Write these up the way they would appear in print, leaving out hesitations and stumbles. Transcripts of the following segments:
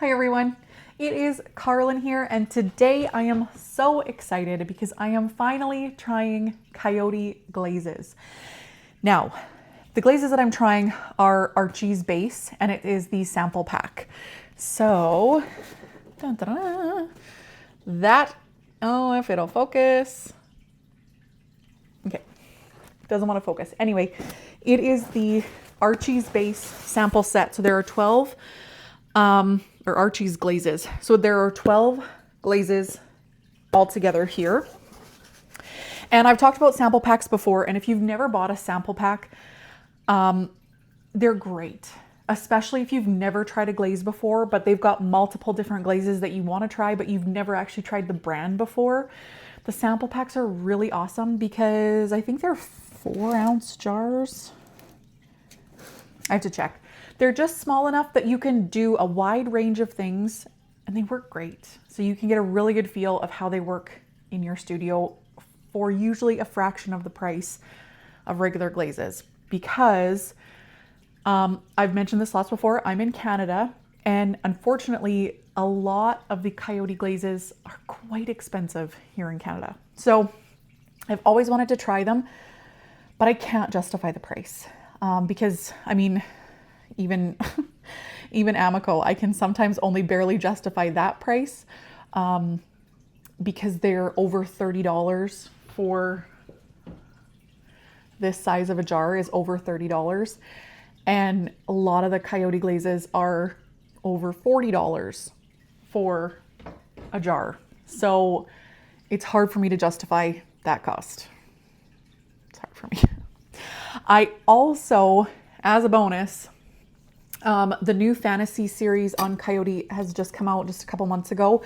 Hi everyone, it is Carlin here, and today I am so excited because I am finally trying Coyote Glazes. Now, the glazes that I'm trying are Archie's base, and it is the sample pack. So, dun, dun, dun, that, oh, if it'll focus. Okay, doesn't want to focus. Anyway, it is the Archie's base sample set. So there are 12 or Archie's glazes. So there are 12 glazes all together here. And I've talked about sample packs before, and if you've never bought a sample pack, they're great, especially if you've never tried a glaze before, but they've got multiple different glazes that you want to try, but you've never actually tried the brand before. The sample packs are really awesome because I think they're 4-ounce jars. I have to check. They're just small enough that you can do a wide range of things and they work great. So you can get a really good feel of how they work in your studio for usually a fraction of the price of regular glazes. Because I've mentioned this lots before, I'm in Canada, and unfortunately a lot of the Coyote glazes are quite expensive here in Canada. So I've always wanted to try them, but I can't justify the price because I mean, even Amico, I can sometimes only barely justify that price because they're over $30 for this size of a jar is over $30. And a lot of the Coyote glazes are over $40 for a jar. So it's hard for me to justify that cost. It's hard for me. I also, as a bonus, the new fantasy series on Coyote has just come out just a couple months ago.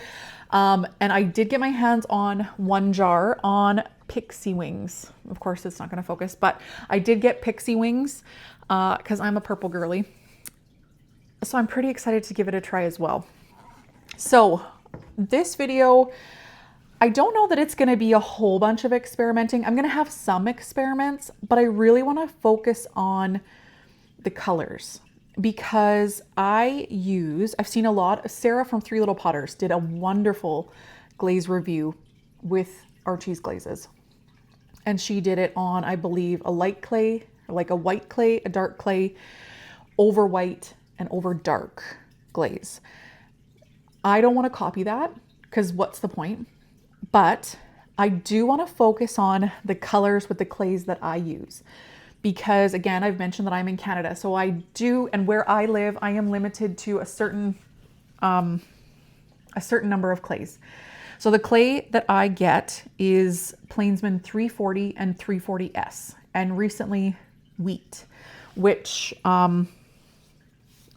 And I did get my hands on one jar on Pixie Wings. Of course, it's not going to focus, but I did get Pixie Wings because I'm a purple girly. So I'm pretty excited to give it a try as well. So this video, I don't know that it's going to be a whole bunch of experimenting. I'm going to have some experiments, but I really want to focus on the colors. Because I've seen a lot, Sarah from Three Little Potters did a wonderful glaze review with Archie's glazes. And she did it on, I believe, a light clay, like a white clay, a dark clay, over white and over dark glaze. I don't want to copy that because what's the point? But I do want to focus on the colors with the clays that I use. Because again, I've mentioned that I'm in Canada, so I do, and where I live, I am limited to a certain number of clays. So the clay that I get is Plainsman 340 and 340S, and recently wheat, which all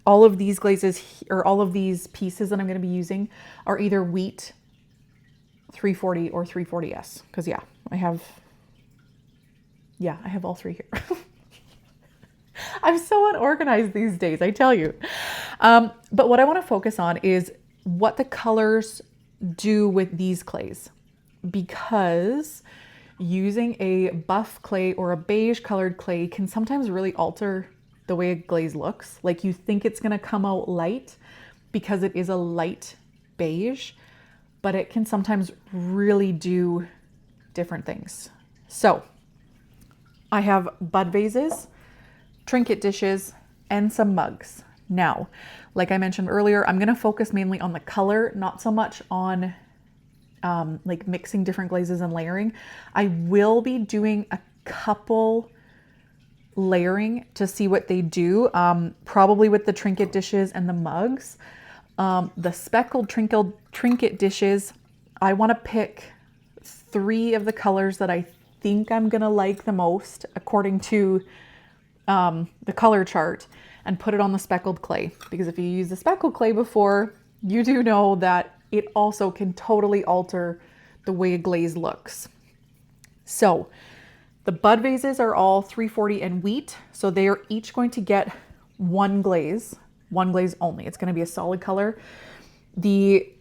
of these glazes or all of these pieces that I'm going to be using are either wheat 340 or 340S. Because I have all three here. I'm so unorganized these days, I tell you. But what I want to focus on is what the colors do with these clays. Because using a buff clay or a beige colored clay can sometimes really alter the way a glaze looks. Like you think it's going to come out light because it is a light beige, but it can sometimes really do different things. So I have bud vases, trinket dishes, and some mugs. Now, like I mentioned earlier, I'm going to focus mainly on the color, not so much on like mixing different glazes and layering. I will be doing a couple layering to see what they do, probably with the trinket dishes and the mugs. The speckled trinket dishes, I want to pick 3 of the colors that I think I'm gonna like the most according to the color chart and put it on the speckled clay, because if you use the speckled clay before, you do know that it also can totally alter the way a glaze looks. So the bud vases are all 340 and wheat, so they are each going to get one glaze only. It's going to be a solid color. The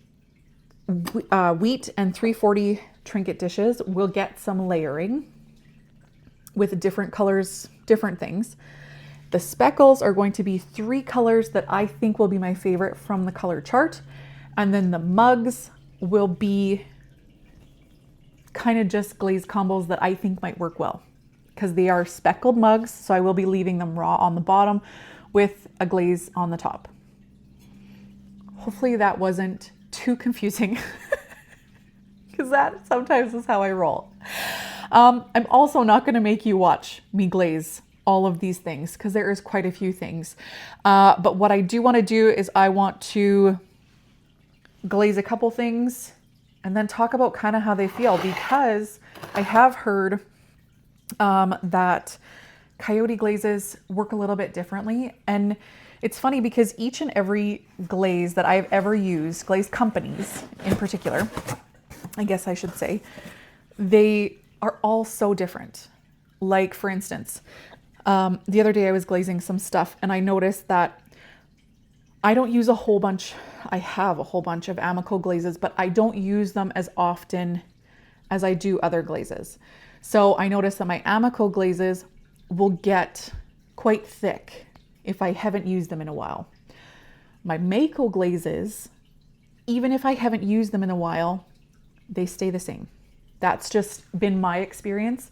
wheat and 340 trinket dishes will get some layering with different colors, different things. The speckles are going to be 3 colors that I think will be my favorite from the color chart. And then the mugs will be kind of just glaze combos that I think might work well, because they are speckled mugs. So I will be leaving them raw on the bottom with a glaze on the top. Hopefully that wasn't too confusing, because that sometimes is how I roll. I'm also not going to make you watch me glaze all of these things, because there is quite a few things. But what I do want to do is I want to glaze a couple things and then talk about kind of how they feel, because I have heard that Coyote Glazes work a little bit differently. And it's funny because each and every glaze that I've ever used, glaze companies in particular, I guess I should say, they are all so different. Like for instance, the other day I was glazing some stuff and I noticed that I don't use a whole bunch. I have a whole bunch of Amico glazes, but I don't use them as often as I do other glazes. So I noticed that my Amico glazes will get quite thick if I haven't used them in a while. My Mako glazes, even if I haven't used them in a while, they stay the same. That's just been my experience.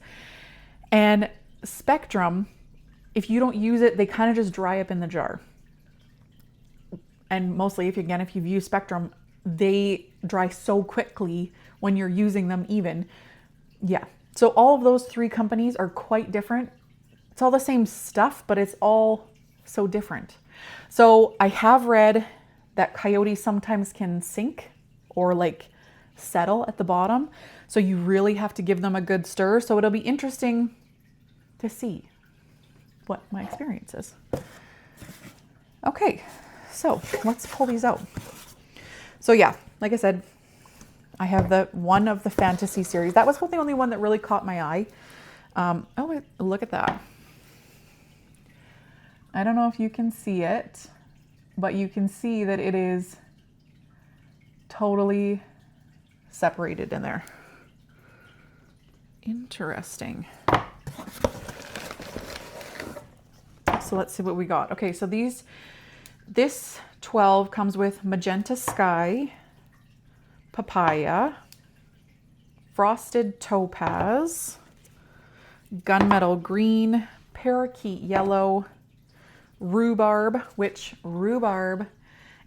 And Spectrum, if you don't use it, they kind of just dry up in the jar. And mostly, if you've used Spectrum, they dry so quickly when you're using them even. Yeah. So all of those 3 companies are quite different. It's all the same stuff, but it's all so different. So I have read that Coyote sometimes can sink or like settle at the bottom. So you really have to give them a good stir. So it'll be interesting to see what my experience is. Okay. So let's pull these out. So yeah, like I said, I have the one of the fantasy series. That was the only one that really caught my eye. Oh, look at that. I don't know if you can see it, but you can see that it is totally separated in there. Interesting. So let's see what we got. Okay, so this 12 comes with Magenta Sky, Papaya, Frosted Topaz, Gunmetal Green, Parakeet Yellow, Rhubarb, which rhubarb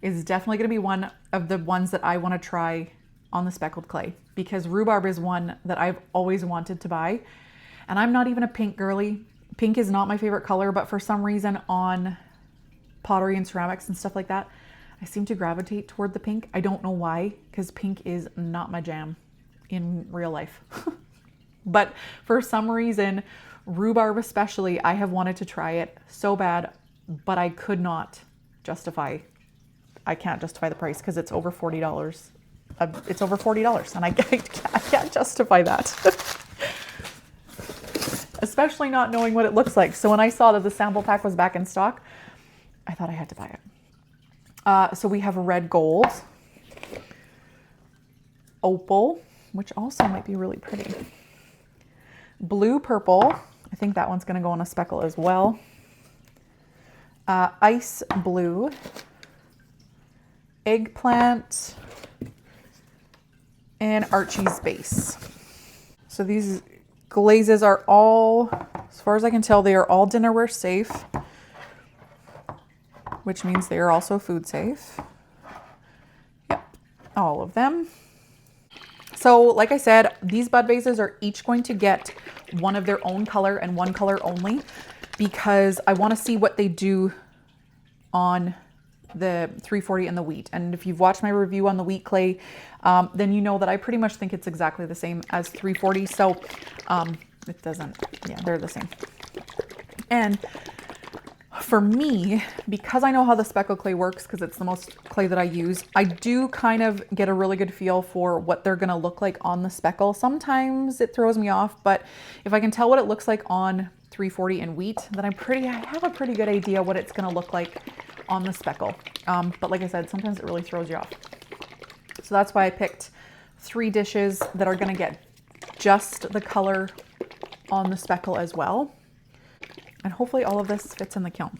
is definitely going to be one of the ones that I want to try on the speckled clay, because rhubarb is one that I've always wanted to buy. And I'm not even a pink girly. Pink is not my favorite color, but for some reason on pottery and ceramics and stuff like that, I seem to gravitate toward the pink. I don't know why, because pink is not my jam in real life. But for some reason, rhubarb especially, I have wanted to try it so bad, but I could not justify. I can't justify the price because it's over $40. It's over $40 and I can't justify that. Especially not knowing what it looks like. So when I saw that the sample pack was back in stock, I thought I had to buy it. So we have red gold, opal, which also might be really pretty, blue purple. I think that one's going to go on a speckle as well. Ice blue, eggplant, and Archie's base. So these glazes are all, as far as I can tell, they are all dinnerware safe, which means they are also food safe. Yep, all of them. So like I said, these bud vases are each going to get one of their own color and one color only, because I want to see what they do on the 340 and the wheat. And if you've watched my review on the wheat clay, then you know that I pretty much think it's exactly the same as 340. So it doesn't, yeah, they're the same. And for me, because I know how the speckle clay works, because it's the most clay that I use, I do kind of get a really good feel for what they're going to look like on the speckle. Sometimes it throws me off, but if I can tell what it looks like on 340 and wheat, then I have a pretty good idea what it's going to look like on the speckle. But like I said, sometimes it really throws you off. So that's why I picked 3 dishes that are going to get just the color on the speckle as well. And hopefully all of this fits in the kiln.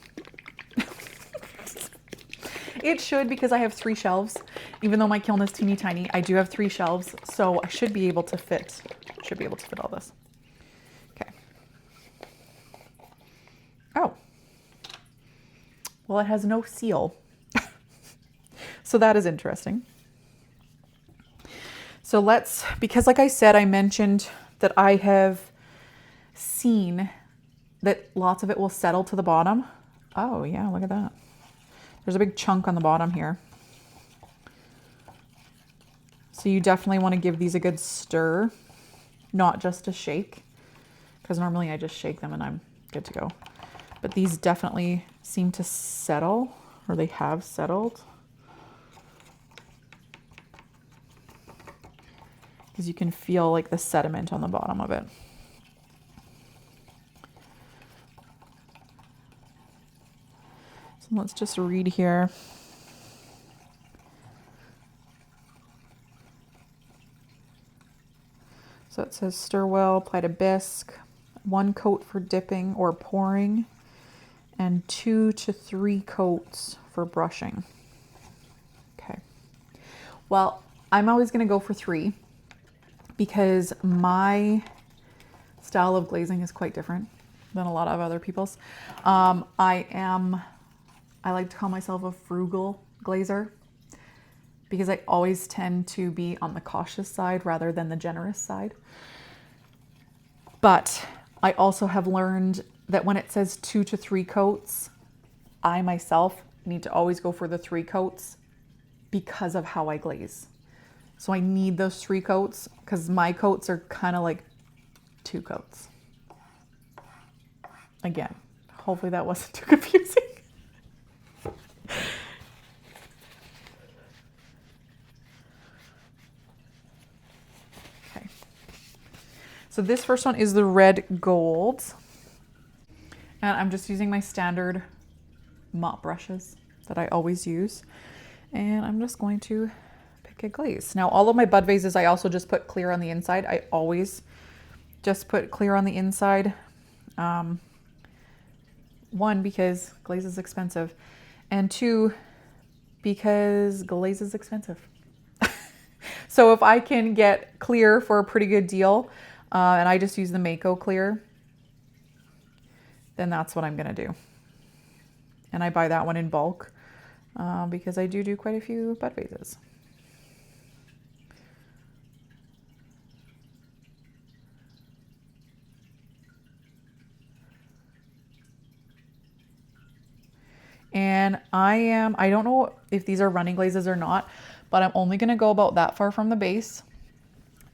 It should, because I have 3 shelves. Even though my kiln is teeny tiny, I do have 3 shelves, so I should be able to fit all this. Okay. Oh. Well, it has no seal. So that is interesting. So let's, because like I said, I mentioned that I have seen that lots of it will settle to the bottom. Oh yeah, look at that. There's a big chunk on the bottom here. So you definitely want to give these a good stir, not just a shake, because normally I just shake them and I'm good to go. But these definitely seem to settle, or they have settled. Because you can feel like the sediment on the bottom of it. So let's just read here. So it says stir well, apply to bisque, 1 coat for dipping or pouring, and 2 to 3 coats for brushing. Okay. Well, I'm always going to go for 3 because my style of glazing is quite different than a lot of other people's. I like to call myself a frugal glazer, because I always tend to be on the cautious side rather than the generous side. But I also have learned that when it says 2 to 3 coats, I myself need to always go for the 3 coats because of how I glaze. So I need those 3 coats because my coats are kind of like 2 coats. Again, hopefully that wasn't too confusing. So this first one is the red gold. And I'm just using my standard mop brushes that I always use. And I'm just going to pick a glaze. Now all of my bud vases, I also just put clear on the inside. I always just put clear on the inside. 1, because glaze is expensive. And 2, because glaze is expensive. So if I can get clear for a pretty good deal, and I just use the Mako clear, then that's what I'm going to do. And I buy that one in bulk because I do quite a few bud vases. And I don't know if these are running glazes or not, but I'm only going to go about that far from the base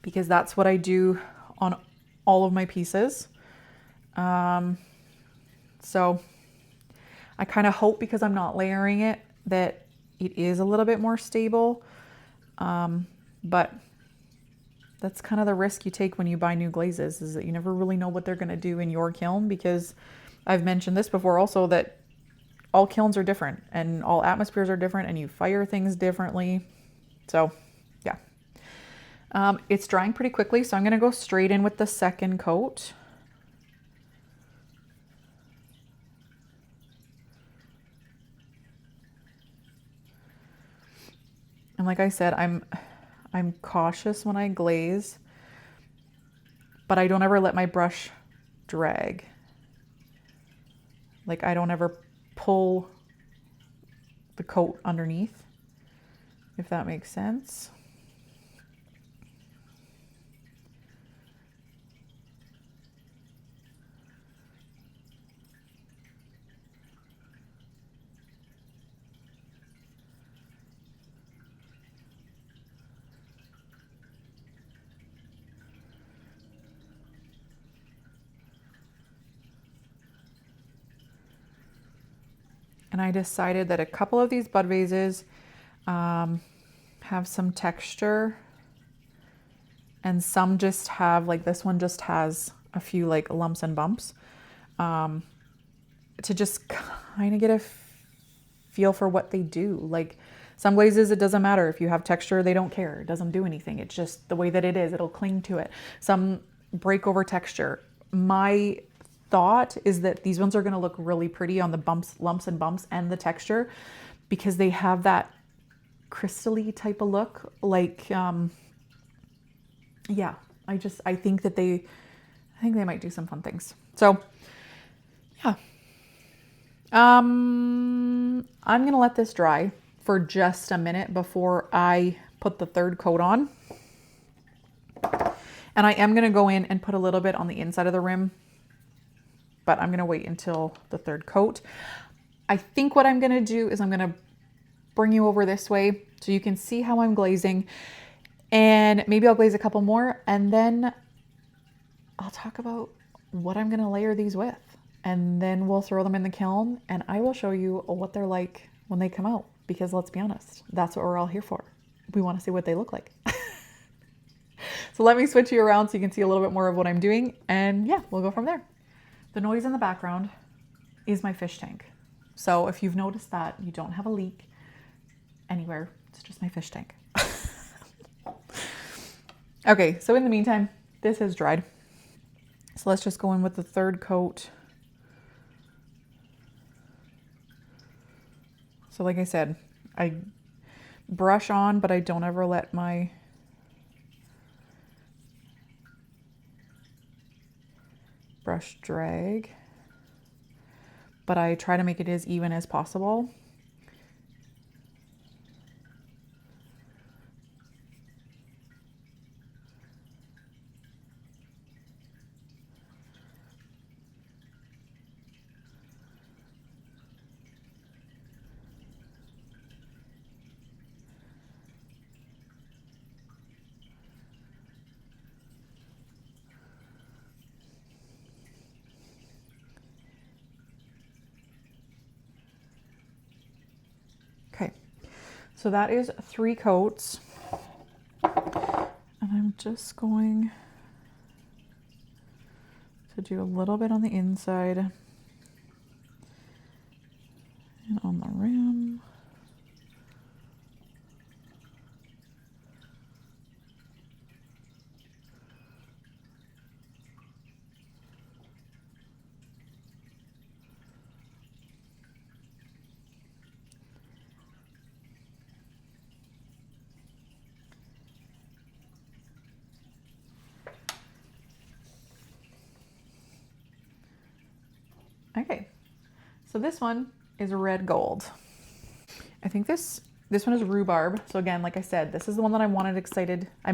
because that's what I do on all of my pieces. So I kind of hope, because I'm not layering it, that it is a little bit more stable. But that's kind of the risk you take when you buy new glazes, is that you never really know what they're going to do in your kiln, because I've mentioned this before also, that all kilns are different and all atmospheres are different and you fire things differently. So yeah. It's drying pretty quickly, so I'm going to go straight in with the second coat. And like I said, I'm cautious when I glaze, but I don't ever let my brush drag. Like I don't ever pull the coat underneath, if that makes sense. And I decided that a couple of these bud vases have some texture, and some just have, like this one just has a few like lumps and bumps, to just kind of get a feel for what they do. Like some glazes, it doesn't matter. If you have texture, they don't care. It doesn't do anything. It's just the way that it is. It'll cling to it. Some break over texture. My thought is that these ones are going to look really pretty on the bumps, lumps and bumps and the texture because they have that crystally type of look. Like, yeah, I think that I think they might do some fun things. So yeah. I'm going to let this dry for just a minute before I put the third coat on. And I am going to go in and put a little bit on the inside of the rim, but I'm going to wait until the third coat. I think what I'm going to do is I'm going to bring you over this way so you can see how I'm glazing, and maybe I'll glaze a couple more, and then I'll talk about what I'm going to layer these with, and then we'll throw them in the kiln and I will show you what they're like when they come out, because let's be honest, that's what we're all here for. We want to see what they look like. So let me switch you around so you can see a little bit more of what I'm doing, and yeah, we'll go from there. The noise in the background is my fish tank. So if you've noticed that you don't have a leak anywhere, it's just my fish tank. Okay, so in the meantime, this has dried. So let's just go in with the third coat. So like I said, I brush on, but I don't ever let my brush drag, but I try to make it as even as possible. Okay, so that is 3 coats, and I'm just going to do a little bit on the inside and on the rim. Okay, so this one is red gold. I think this one is rhubarb. So again, like I said, this is the one that I'm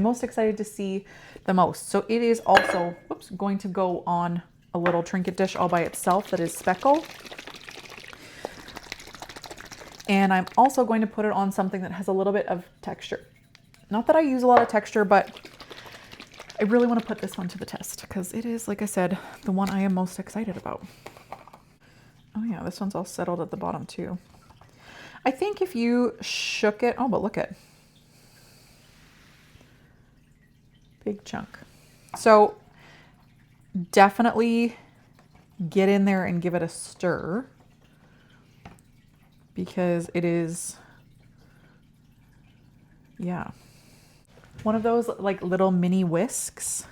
most excited to see the most. So it is also, whoops, going to go on a little trinket dish all by itself that is speckle. And I'm also going to put it on something that has a little bit of texture. Not that I use a lot of texture, but I really want to put this one to the test because it is, like I said, the one I am most excited about. Oh yeah, this one's all settled at the bottom too. I think if you shook it, oh, but look at, big chunk. So definitely get in there and give it a stir because it is, yeah. One of those like little mini whisks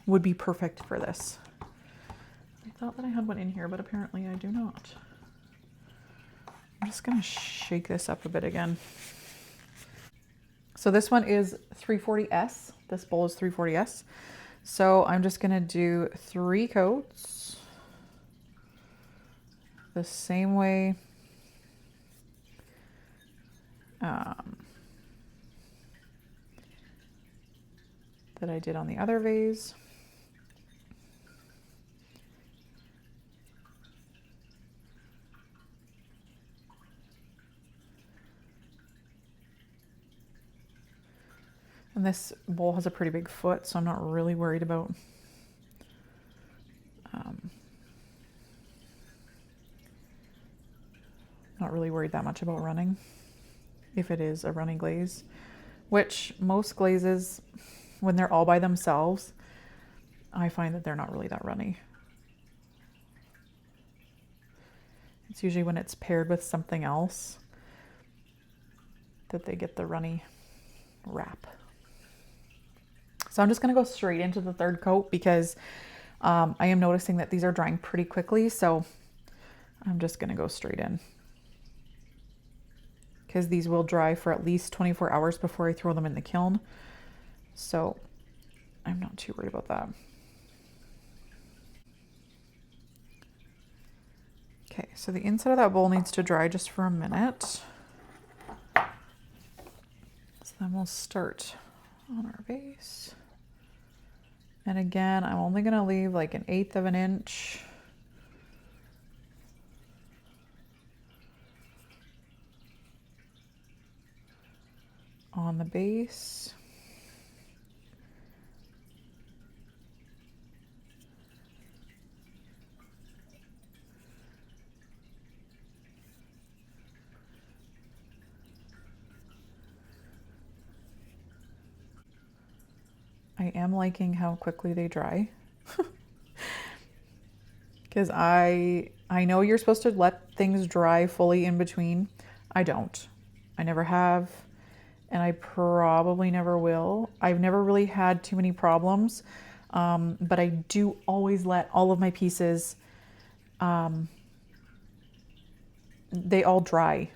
would be perfect for this. I thought that I had one in here, but apparently I do not. I'm just gonna shake this up a bit again. So this one is 340S. This bowl is 340S. So I'm just gonna do 3 coats the same way that I did on the other vase. And this bowl has a pretty big foot, so I'm not really worried about that much about running, if it is a running glaze, which most glazes, when they're all by themselves, I find that they're not really that runny. It's usually when it's paired with something else that they get the runny wrap. So I'm just going to go straight into the third coat because I am noticing that these are drying pretty quickly, so I'm just gonna go straight in, because these will dry for at least 24 hours before I throw them in the kiln. So I'm not too worried about that. Okay, so the inside of that bowl needs to dry just for a minute. So then we'll start on our base. And again, I'm only gonna leave like 1/8 of an inch. On the base. I am liking how quickly they dry. Because I know you're supposed to let things dry fully in between. I don't. I never have, and I probably never will. I've never really had too many problems, but I do always let all of my pieces, they all dry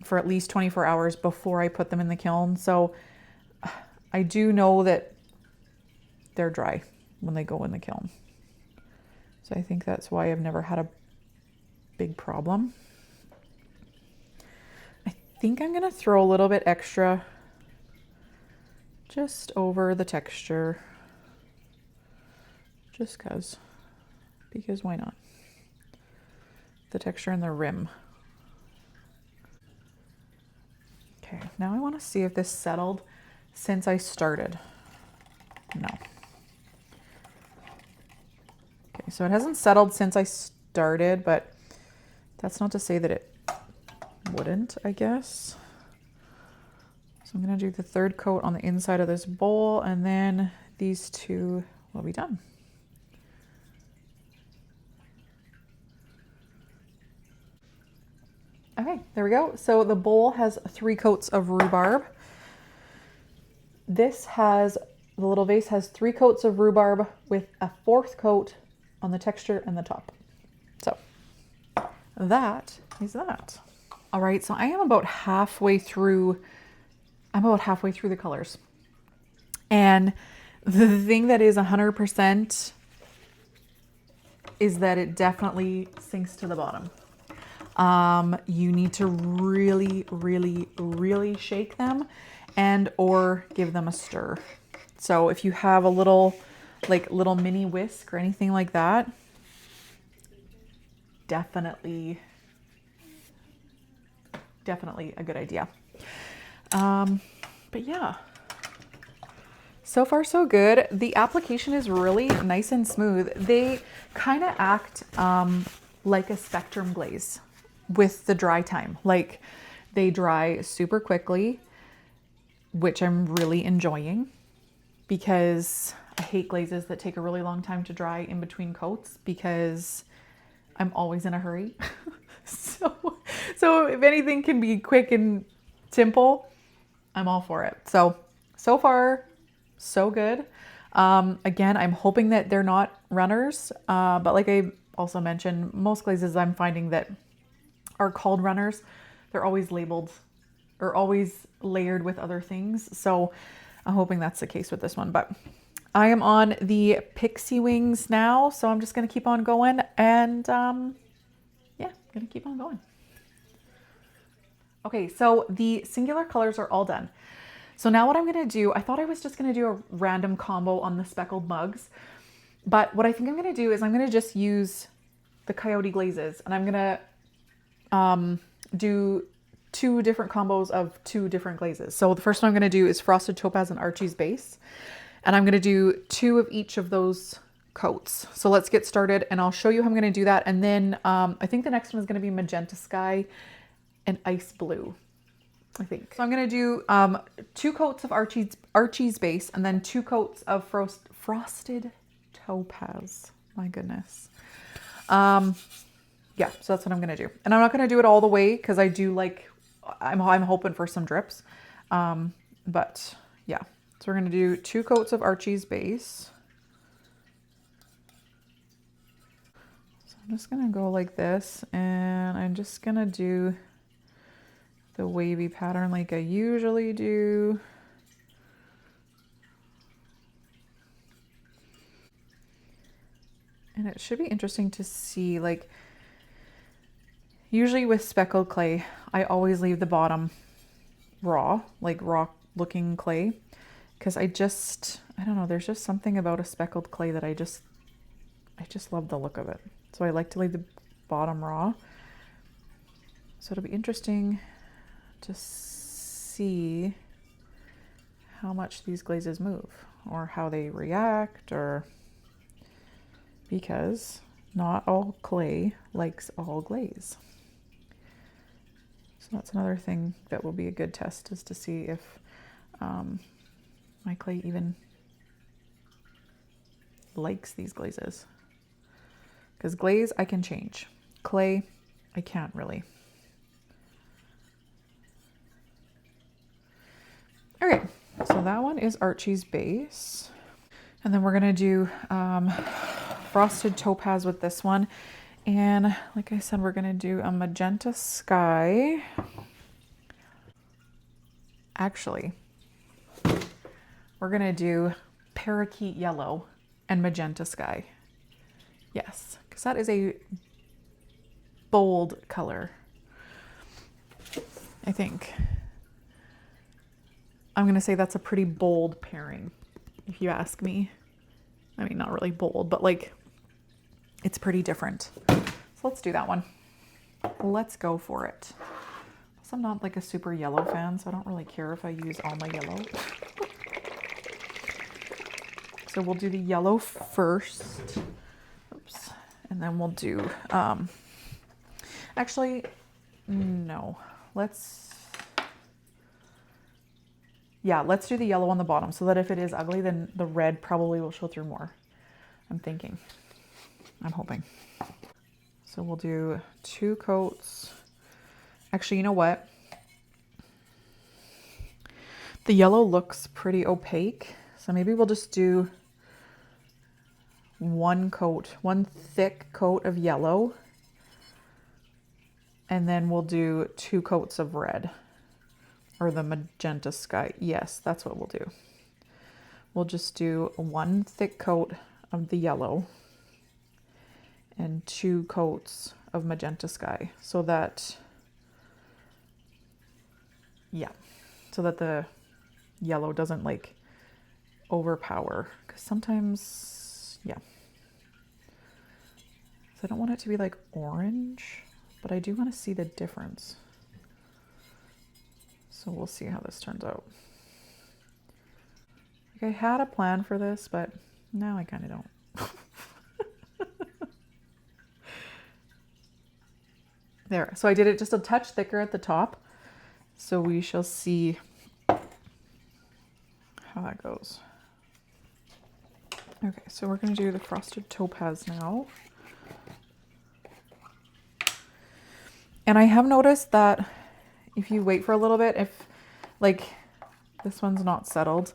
for at least 24 hours before I put them in the kiln. So I do know that they're dry when they go in the kiln. So I think that's why I've never had a big problem. I think I'm gonna throw a little bit extra just over the texture, just because why not? The texture and the rim. Okay, now I want to see if this settled since I started. No. Okay, so it hasn't settled since I started, but that's not to say that it wouldn't, I guess. So I'm going to do the third coat on the inside of this bowl, and then these two will be done. Okay, there we go. So the bowl has 3 coats of rhubarb. The little vase has 3 coats of rhubarb with a 4th coat on the texture and the top. So that is that. All right, so I am about halfway through. I'm about halfway through the colors. And the thing that is 100% is that it definitely sinks to the bottom. You need to really, really, really shake them and or give them a stir. So if you have a little mini whisk or anything like that, definitely a good idea. But yeah, so far so good. The application is really nice and smooth. They kind of act like a spectrum glaze with the dry time. Like, they dry super quickly, which I'm really enjoying, because I hate glazes that take a really long time to dry in between coats, because I'm always in a hurry. So if anything can be quick and simple, I'm all for it. So far, so good. Again, I'm hoping that they're not runners, but like I also mentioned, most glazes I'm finding that are called runners, they're always labeled or always layered with other things. So I'm hoping that's the case with this one, but I am on the pixie wings now. So I'm just going to keep on going, and yeah, going to keep on going. Okay, so the singular colors are all done. So now what I'm going to do, I thought I was just going to do a random combo on the speckled mugs, but what I think I'm going to do is I'm going to just use the Coyote Glazes, and I'm going to do 2 different combos of 2 different glazes. So the first one I'm going to do is Frosted Topaz and Archie's base, and I'm going to do 2 of each of those coats. So let's get started, and I'll show you how I'm going to do that. And then I think the next one is going to be Magenta Sky and Ice Blue, I think. So I'm going to do 2 coats of Archie's base, and then 2 coats of Frosted Topaz. My goodness. Yeah, so that's what I'm going to do. And I'm not going to do it all the way, because I do I'm hoping for some drips. But yeah, so we're going to do 2 coats of Archie's base. just gonna go like this, and I'm just gonna do the wavy pattern like I usually do. And it should be interesting to see, like, usually with speckled clay, I always leave the bottom raw, like raw looking clay, because I don't know, there's just something about a speckled clay that I just love the look of it. So I like to leave the bottom raw. So it'll be interesting to see how much these glazes move or how they react, or because not all clay likes all glaze. So that's another thing that will be a good test, is to see if my clay even likes these glazes. Because glaze I can change. Clay, I can't really. Okay, so that one is Archie's base. And then we're gonna do frosted topaz with this one. And like I said, we're gonna do a magenta sky. Actually, we're gonna do parakeet yellow and magenta sky. Yes, because that is a bold color, I think. I'm gonna say that's a pretty bold pairing, if you ask me. I mean, not really bold, but like, it's pretty different. So let's do that one. Let's go for it. Plus, I'm not like a super yellow fan, so I don't really care if I use all my yellow. So we'll do the yellow first. Oops. And then we'll do, actually, no. Let's do the yellow on the bottom, so that if it is ugly, then the red probably will show through more. I'm thinking. I'm hoping. So we'll do 2 coats. Actually, you know what? The yellow looks pretty opaque, so maybe we'll just do 1 coat, 1 thick coat of yellow, and then we'll do 2 coats of red, or the magenta sky. Yes, that's what we'll do. We'll just do 1 thick coat of the yellow and 2 coats of magenta sky, so that, yeah, so that the yellow doesn't like overpower, because sometimes, yeah. So I don't want it to be like orange, but I do want to see the difference. So we'll see how this turns out. Like, I had a plan for this, but now I kind of don't. There, so I did it just a touch thicker at the top. So we shall see how that goes. Okay, so we're gonna do the frosted topaz now. And I have noticed that if you wait for a little bit, if like this one's not settled,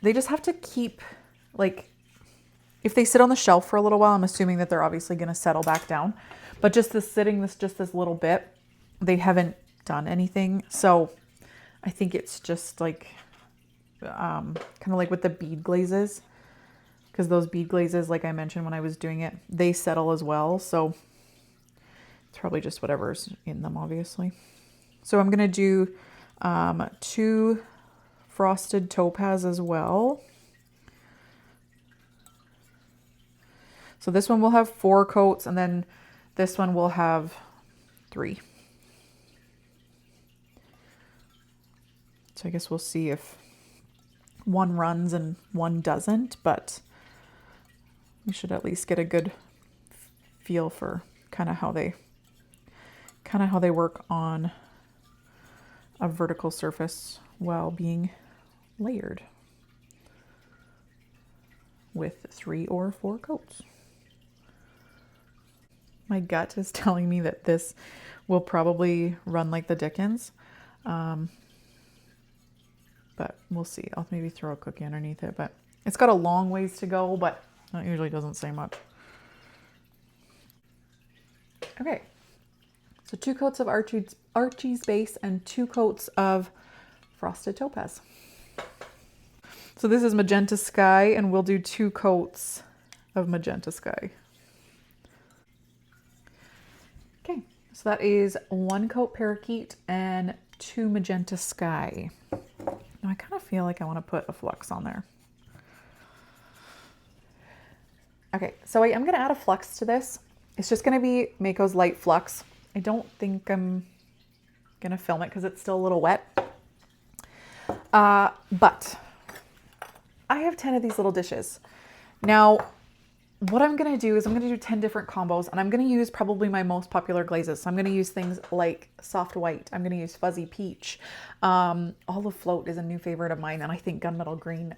they just have to keep, like, if they sit on the shelf for a little while, I'm assuming that they're obviously gonna settle back down. But just this little bit, they haven't done anything. So I think it's just like, kind of like with the bead glazes, because those bead glazes, like I mentioned when I was doing it, they settle as well. So it's probably just whatever's in them, obviously. So I'm gonna do 2 frosted topaz as well. So this one will have 4 coats, and then this one will have 3. So I guess we'll see if one runs and one doesn't, but we should at least get a good feel for kind of how they work on a vertical surface while being layered with 3 or 4 coats. My gut is telling me that this will probably run like the Dickens, but we'll see. I'll maybe throw a cookie underneath it, but it's got a long ways to go, but that usually doesn't say much. Okay, so 2 coats of Archie's base and 2 coats of Frosted Topaz. So this is Magenta Sky, and we'll do 2 coats of Magenta Sky. Okay, so that is 1 coat Parakeet and 2 Magenta Sky. Now I kind of feel like I want to put a flux on there. Okay, so I am going to add a flux to this. It's just going to be Mako's Light Flux. I don't think I'm going to film it because it's still a little wet. But I have 10 of these little dishes. Now, what I'm going to do is I'm going to do 10 different combos, and I'm going to use probably my most popular glazes. So I'm going to use things like Soft White. I'm going to use Fuzzy Peach. Olive Float is a new favorite of mine, and I think Gunmetal Green.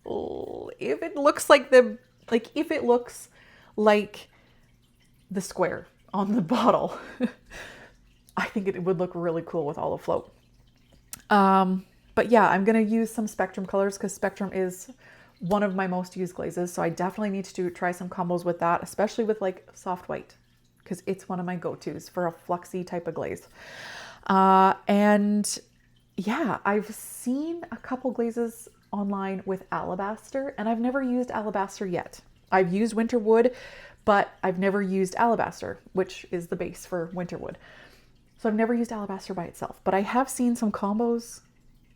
Oh, if it looks like if it looks like the square on the bottle, I think it would look really cool with Olive Float. But yeah, I'm going to use some Spectrum colors because Spectrum is one of my most used glazes. So I definitely need to try some combos with that, especially with like Soft White, because it's one of my go-tos for a fluxy type of glaze. And yeah, I've seen a couple glazes online with Alabaster, and I've never used Alabaster yet. I've used Winterwood, but I've never used Alabaster, which is the base for Winterwood. So I've never used Alabaster by itself, but I have seen some combos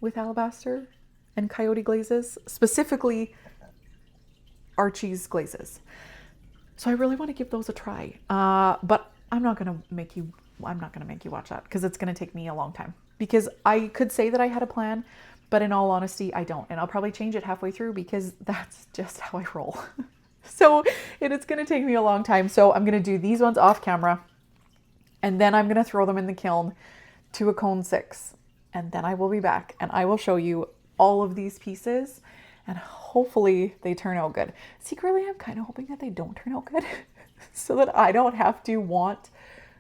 with Alabaster and Coyote Glazes, specifically Archie's glazes. So I really want to give those a try. But I'm not going to make you watch that because it's going to take me a long time. Because I could say that I had a plan, but in all honesty, I don't. And I'll probably change it halfway through because that's just how I roll. So it's going to take me a long time. So I'm going to do these ones off camera, and then I'm going to throw them in the kiln to a cone 6. And then I will be back and I will show you all of these pieces, and hopefully they turn out good. Secretly, I'm kind of hoping that they don't turn out good so that I don't have to want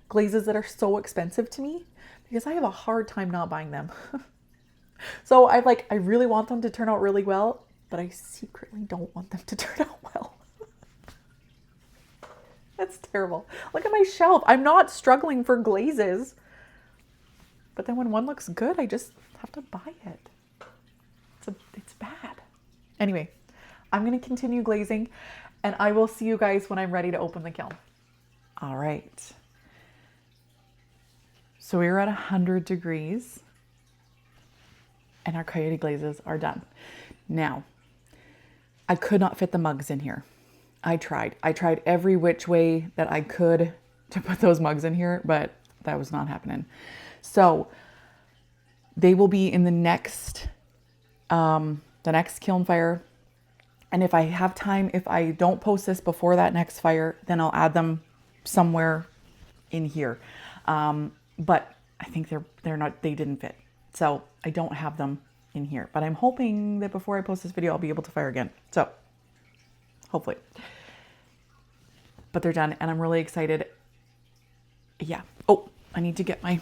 glazes that are so expensive to me, because I have a hard time not buying them. So I really want them to turn out really well, but I secretly don't want them to turn out well. That's terrible. Look at my shelf. I'm not struggling for glazes, but then when one looks good, I just have to buy it. It's bad. Anyway, I'm going to continue glazing, and I will see you guys when I'm ready to open the kiln. All right. So we're at 100 degrees, and our Coyote glazes are done. Now, I could not fit the mugs in here. I tried every which way that I could to put those mugs in here, but that was not happening. So they will be in the next kiln fire. And if I have time, if I don't post this before that next fire, then I'll add them somewhere in here. But I think they didn't fit. So I don't have them in here, but I'm hoping that before I post this video, I'll be able to fire again. So hopefully, but they're done and I'm really excited. Yeah. Oh, I need to get my,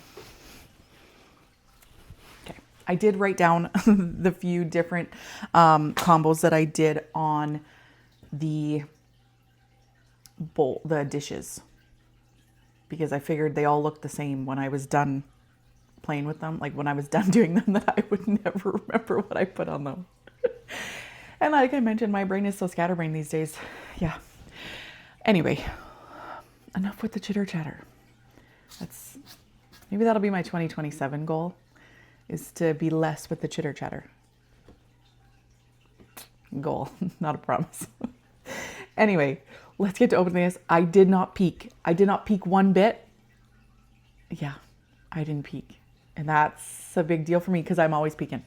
okay. I did write down the few different combos that I did on the dishes, because I figured they all looked the same when I was done playing with them. Like when I was done doing them, that I would never remember what I put on them. And like I mentioned, my brain is so scatterbrained these days. Yeah. Anyway, enough with the chitter chatter. Maybe that'll be my 2027 goal, is to be less with the chitter chatter. Goal, not a promise. Anyway, let's get to opening this. I did not peek. I did not peek one bit. Yeah, I didn't peek. And that's a big deal for me because I'm always peeking.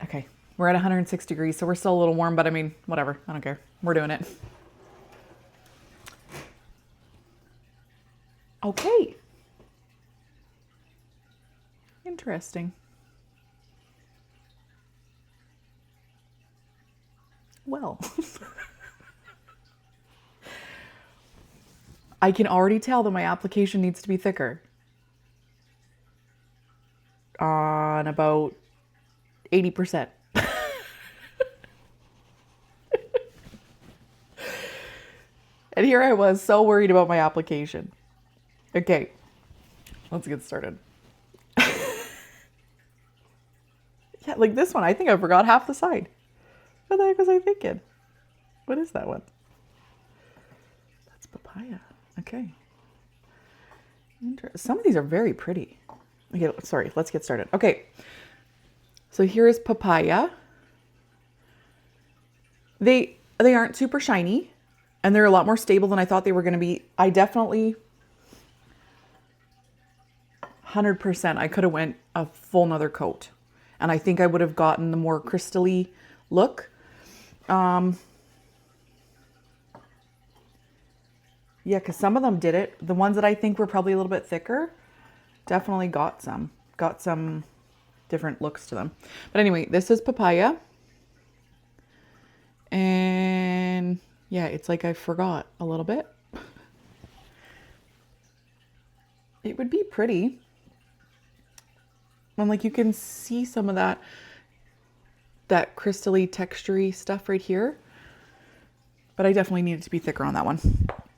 Okay, we're at 106 degrees, so we're still a little warm, but I mean, whatever. I don't care. We're doing it. Okay. Interesting. Well, I can already tell that my application needs to be thicker. On about 80%. And here I was so worried about my application. Okay, let's get started. Yeah, like this one, I think I forgot half the side. What the heck was I thinking? What is that one? That's papaya. Okay. Some of these are very pretty. Okay, sorry, let's get started. Okay, so here is papaya. They aren't super shiny, and they're a lot more stable than I thought they were going to be. I definitely 100% I could have went a full nother coat, and I think I would have gotten the more crystally look. Yeah, because some of them did it. The ones that I think were probably a little bit thicker definitely got some different looks to them. But anyway, this is papaya. And yeah, it's like I forgot a little bit. It would be pretty. And like you can see some of that crystally textury stuff right here. But I definitely need it to be thicker on that one.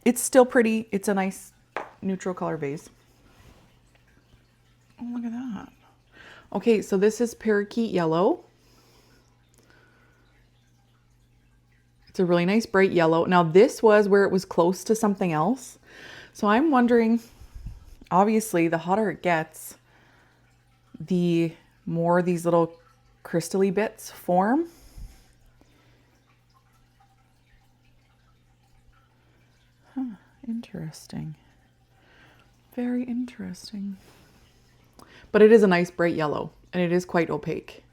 It's still pretty. It's a nice neutral color vase. Oh, look at that. Okay, so this is parakeet yellow. It's a really nice bright yellow. Now this was where it was close to something else. So I'm wondering, obviously the hotter it gets, the more these little crystally bits form. Huh, interesting. Very interesting. But it is a nice bright yellow, and it is quite opaque.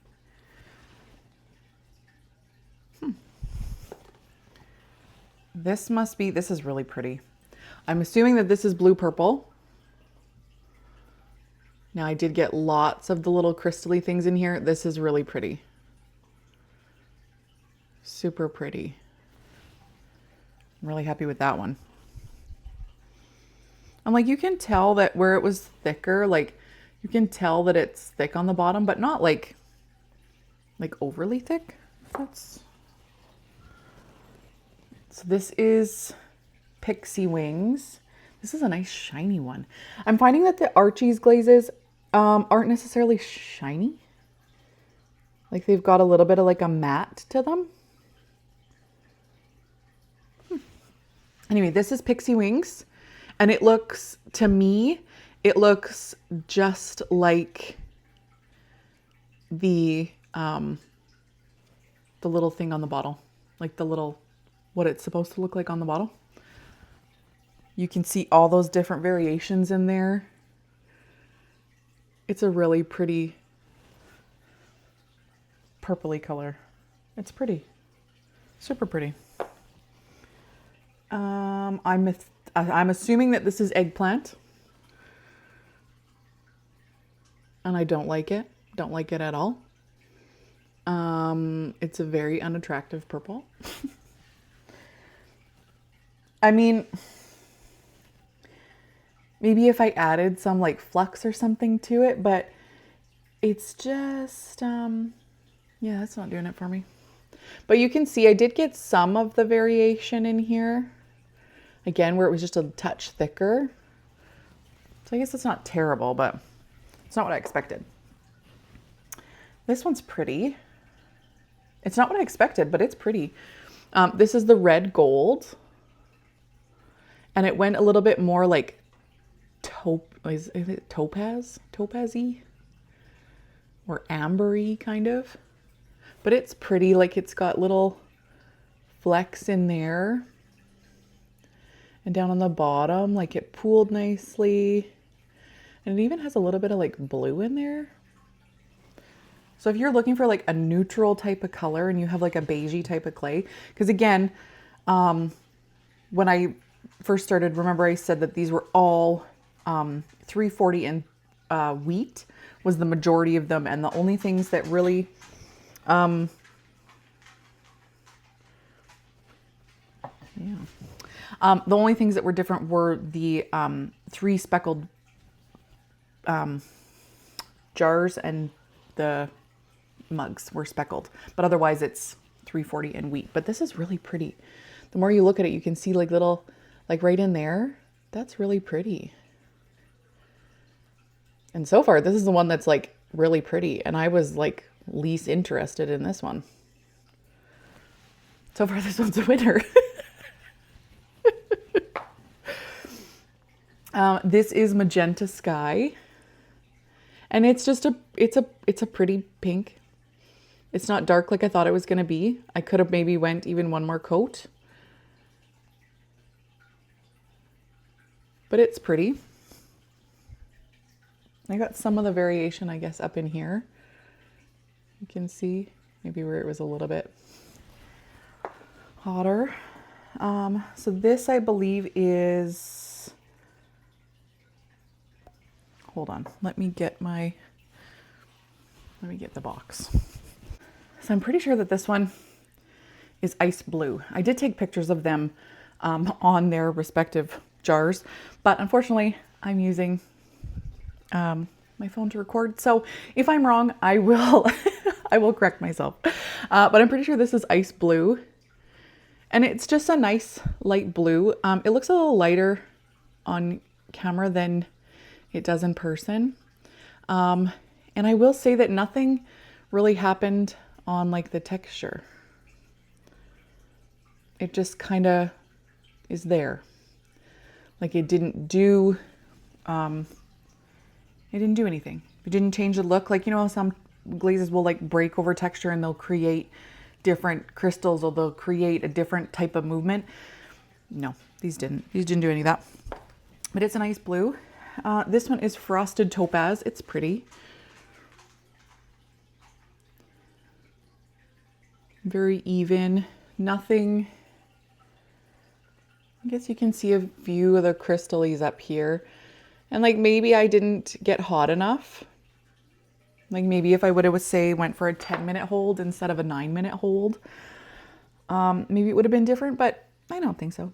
This is really pretty. I'm assuming that this is blue purple. Now I did get lots of the little crystally things in here. This is really pretty. Super pretty. I'm really happy with that one. I'm like, you can tell that where it was thicker, like you can tell that it's thick on the bottom, but not like overly thick. So this is Pixie Wings. This is a nice shiny one. I'm finding that the Archie's glazes aren't necessarily shiny. Like they've got a little bit of like a matte to them. Anyway, this is Pixie Wings, and it looks, to me, it looks just like the little thing on the bottle, like what it's supposed to look like on the bottle. You can see all those different variations in there. It's a really pretty purpley color. It's pretty, super pretty. I'm assuming that this is eggplant. And I don't like it. Don't like it at all. It's a very unattractive purple. I mean, maybe if I added some like flux or something to it, but it's just, yeah, that's not doing it for me. But you can see I did get some of the variation in here. Again, where it was just a touch thicker. So I guess it's not terrible, but it's not what I expected. This one's pretty. It's not what I expected, but it's pretty. This is the red gold. And it went a little bit more like is it topaz? Topazy? Or ambery kind of. But it's pretty, like it's got little flecks in there. And down on the bottom, like it pooled nicely. And it even has a little bit of like blue in there. So if you're looking for like a neutral type of color and you have like a beigey type of clay, because again, when I first started, remember I said that these were all 340 and wheat was the majority of them. And the only things that really, the only things that were different were the 3 speckled jars, and the mugs were speckled. But otherwise it's 340 and wheat. But this is really pretty. The more you look at it, you can see like little Like right in there, that's really pretty. And so far, this is the one that's like really pretty. And I was like least interested in this one. So far, this one's a winner. This is Magenta Sky. And it's just it's a pretty pink. It's not dark like I thought it was going to be. I could have maybe went even one more coat. But it's pretty. I got some of the variation, I guess, up in here. You can see maybe where it was a little bit hotter. So this, I believe, is, hold on, let me get the box. So I'm pretty sure that this one is ice blue. I did take pictures of them on their respective jars, but unfortunately I'm using my phone to record. So if I'm wrong, I will, I will correct myself. But I'm pretty sure this is ice blue. And it's just a nice light blue. It looks a little lighter on camera than it does in person. And I will say that nothing really happened on like the texture. It just kind of is there. Like it didn't do anything. It didn't change the look. Like, you know, some glazes will like break over texture and they'll create different crystals, or they'll create a different type of movement. No, these didn't do any of that. But it's a nice blue. This one is Frosted Topaz. It's pretty. Very even. Nothing. I guess you can see a few of the crystals up here. And like maybe I didn't get hot enough. Like maybe if I would have, say, went for a 10-minute hold instead of a 9-minute hold, maybe it would have been different, but I don't think so.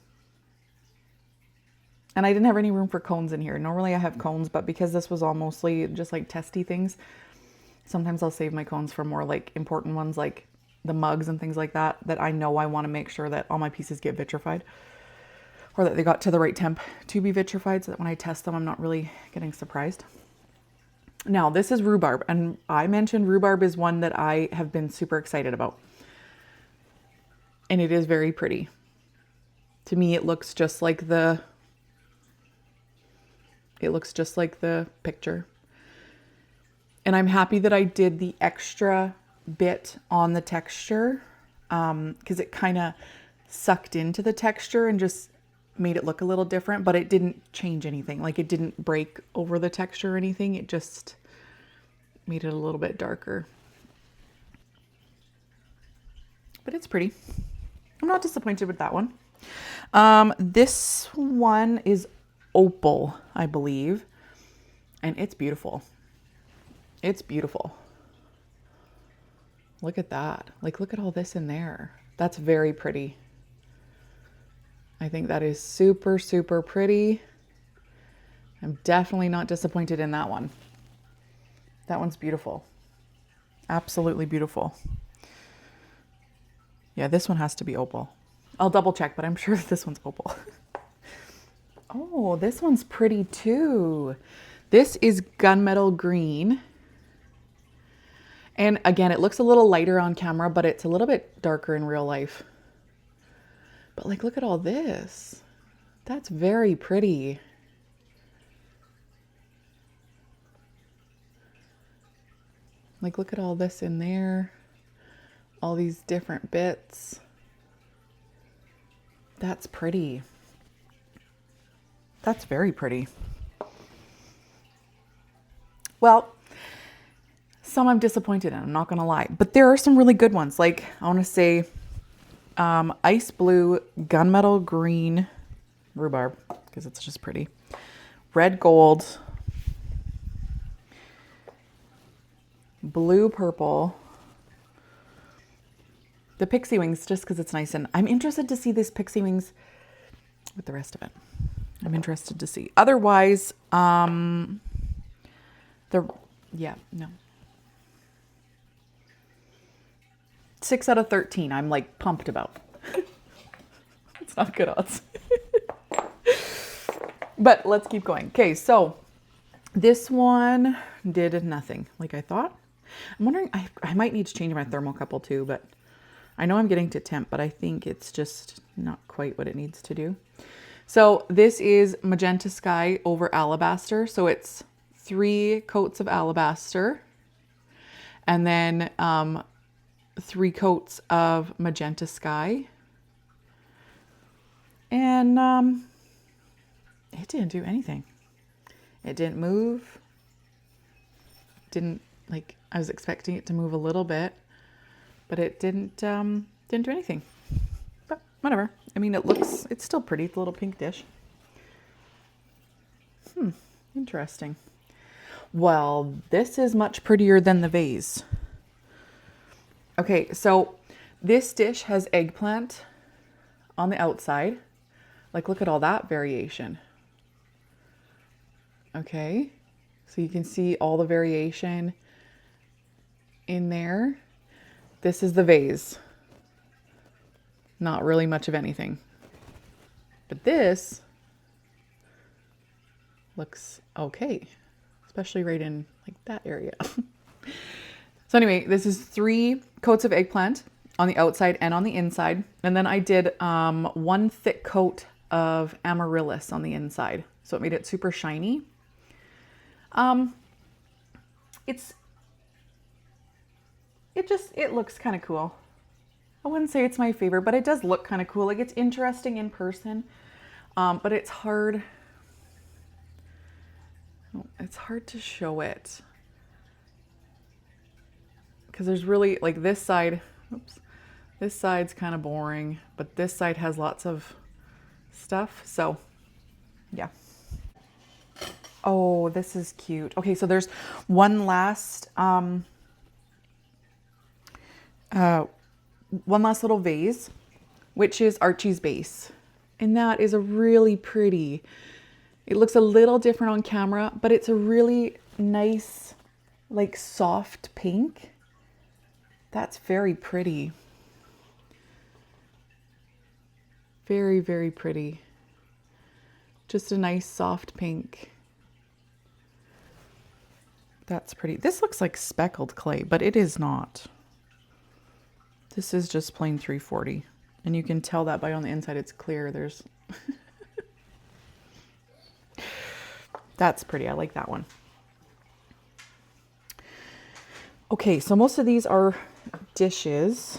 And I didn't have any room for cones in here. Normally I have cones, but because this was all mostly just like testy things, sometimes I'll save my cones for more like important ones, like the mugs and things like that, that I know I want to make sure that all my pieces get vitrified, or that they got to the right temp to be vitrified, so that when I test them, I'm not really getting surprised. Now, this is rhubarb, and I mentioned rhubarb is one that I have been super excited about. And it is very pretty. To me, it looks just like the picture. And I'm happy that I did the extra bit on the texture, because it kind of sucked into the texture and just made it look a little different, but it didn't change anything. Like it didn't break over the texture or anything. It just made it a little bit darker. But it's pretty. I'm not disappointed with that one. This one is Opal, I believe. And it's beautiful. It's beautiful. Look at that. Like, look at all this in there. That's very pretty. I think that is super, super pretty. I'm definitely not disappointed in that one. That one's beautiful. Absolutely beautiful. Yeah, this one has to be Opal. I'll double check, but I'm sure this one's Opal. Oh, this one's pretty too. This is Gunmetal Green. And again, it looks a little lighter on camera, but it's a little bit darker in real life. But like, look at all this. That's very pretty. Like, look at all this in there. All these different bits. That's pretty. That's very pretty. Well, some I'm disappointed in, I'm not gonna lie. But there are some really good ones. Like, I wanna say Ice Blue, Gunmetal Green, Rhubarb, because it's just pretty. Red Gold, Blue Purple, the Pixie Wings, just because it's nice. And I'm interested to see this Pixie Wings with the rest of it. I'm interested to see. Otherwise, yeah, no. 6 out of 13, I'm like pumped about. It's not good odds. But let's keep going. Okay, so this one did nothing like I thought. I'm wondering, I might need to change my thermocouple too, but I know I'm getting to temp, but I think it's just not quite what it needs to do. So this is Magenta Sky over Alabaster. So it's 3 coats of Alabaster and then 3 coats of Magenta Sky. And it didn't do anything. It didn't move. Didn't, like, I was expecting it to move a little bit, but it didn't do anything. But whatever. I mean, it's still pretty. It's a little pink dish. Interesting. Well, this is much prettier than the vase. Okay, so this dish has eggplant on the outside. Like, look at all that variation. Okay, so you can see all the variation in there. This is the vase. Not really much of anything. But this looks okay, especially right in like that area. So anyway, this is 3 coats of eggplant on the outside and on the inside. And then I did 1 thick coat of amaryllis on the inside. So it made it super shiny. It looks kind of cool. I wouldn't say it's my favorite, but it does look kind of cool. Like, it's interesting in person, but it's hard. It's hard to show it because there's really, like, this side, oops, this side's kind of boring, but this side has lots of stuff. So yeah. Oh, this is cute. Okay, so there's one last little vase, which is Archie's base. And that is a really pretty, it looks a little different on camera, but it's a really nice, like, soft pink. That's very pretty. Very, very pretty. Just a nice soft pink. That's pretty. This looks like speckled clay, but it is not. This is just plain 340. And you can tell that by on the inside it's clear. There's... That's pretty. I like that one. Okay, so most of these are dishes.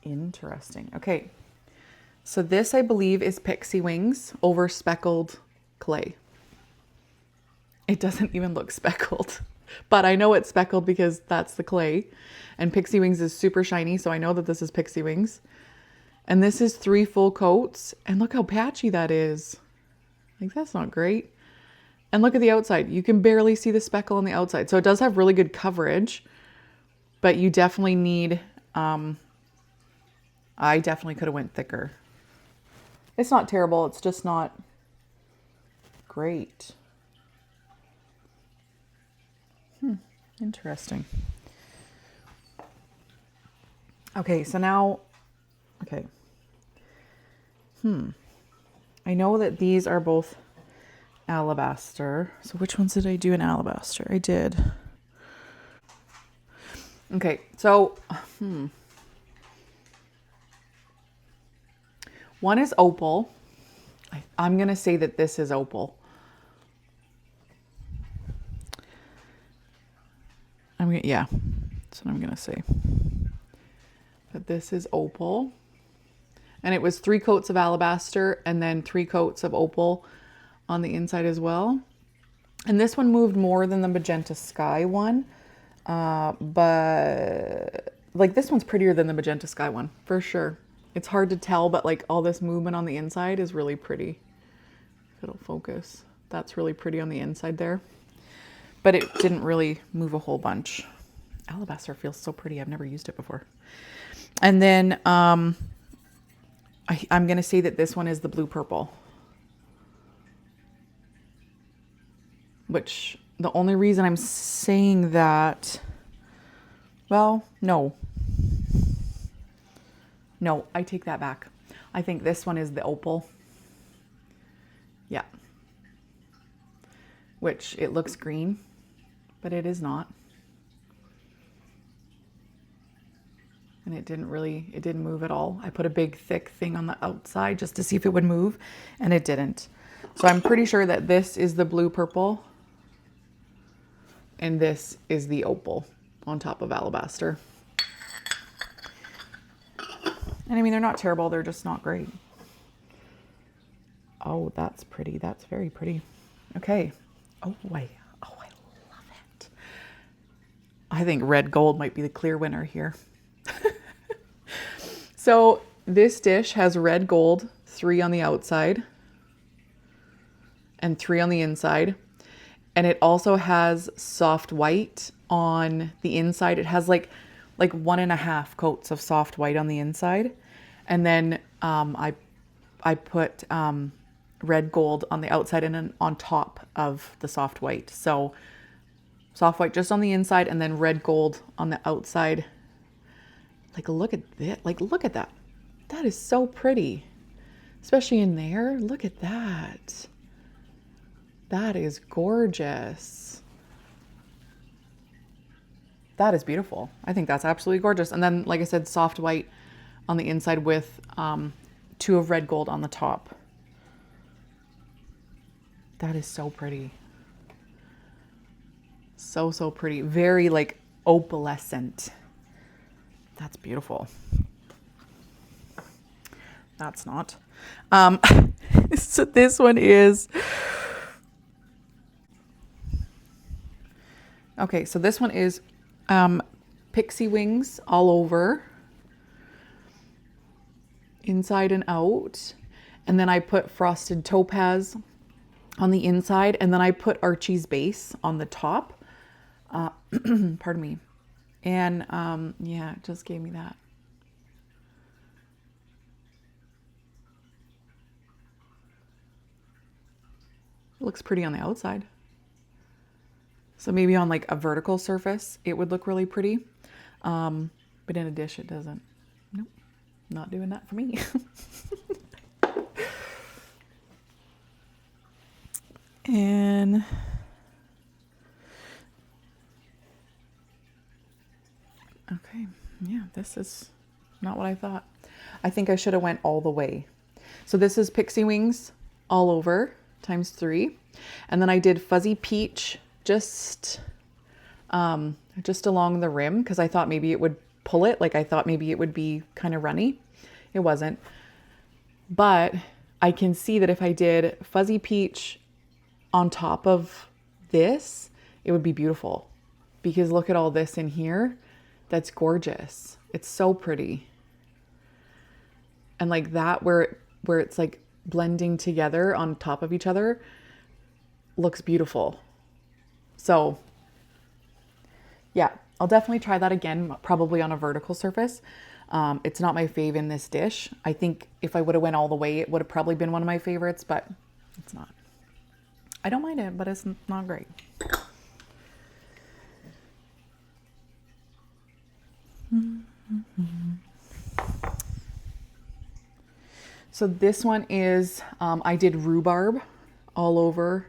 Interesting. Okay, so this I believe is pixie wings over speckled clay. It doesn't even look speckled, but I know it's speckled because that's the clay. And pixie wings is super shiny, so I know that this is pixie wings. And this is 3 full coats. And look how patchy that is. Like, that's not great. And look at the outside. You can barely see the speckle on the outside. So it does have really good coverage, but you definitely need, I definitely could have went thicker. It's not terrible. It's just not great. Interesting. Okay, so now, okay. I know that these are both alabaster. So which ones did I do in alabaster? I did. Okay, so, one is opal. I'm going to say that this is opal. Yeah, that's what I'm going to say. That this is opal. And it was 3 coats of alabaster and then 3 coats of opal on the inside as well. And this one moved more than the Magenta Sky one. But like, this one's prettier than the Magenta Sky one for sure. It's hard to tell, but like all this movement on the inside is really pretty. If it'll focus. That's really pretty on the inside there. But it didn't really move a whole bunch. Alabaster feels so pretty. I've never used it before. And then I'm going to say that this one is the blue purple. Which, the only reason I'm saying that, well, no. No, I take that back. I think this one is the opal. Yeah. Which it looks green, but it is not. And it didn't move at all. I put a big thick thing on the outside just to see if it would move, and it didn't. So I'm pretty sure that this is the blue purple and this is the opal on top of alabaster. And I mean, they're not terrible, they're just not great. Oh, that's pretty. That's very pretty. Okay. Oh, I love it. I think red gold might be the clear winner here. So this dish has red gold, 3 on the outside and 3 on the inside. And it also has soft white on the inside. It has like 1.5 coats of soft white on the inside. And then I put red gold on the outside and then on top of the soft white. So soft white just on the inside and then red gold on the outside. Like, look at that. Like, look at that. That is so pretty. Especially in there. Look at that. That is gorgeous. That is beautiful. I think that's absolutely gorgeous. And then, like I said, soft white on the inside with 2 of red gold on the top. That is so pretty. So, so pretty. Very like opalescent. That's beautiful. That's not. So this one is, okay, so this one is pixie wings all over, inside and out. And then I put frosted topaz on the inside, and then I put Archie's base on the top. Pardon me. And yeah, it just gave me that. It looks pretty on the outside. So maybe on like a vertical surface, it would look really pretty. But in a dish, it doesn't. Nope, not doing that for me. And okay, yeah, this is not what I thought. I think I should have went all the way. So this is pixie wings all over times 3. And then I did fuzzy peach just along the rim because I thought maybe it would pull it. Like I thought maybe it would be kind of runny. It wasn't. But I can see that if I did fuzzy peach on top of this, it would be beautiful. Because look at all this in here. That's gorgeous. It's so pretty. And like that where it's like blending together on top of each other looks beautiful. So yeah, I'll definitely try that again, probably on a vertical surface. It's not my fave in this dish. I think if I would have went all the way, it would have probably been one of my favorites, but it's not. I don't mind it, but it's not great. So this one is, I did rhubarb all over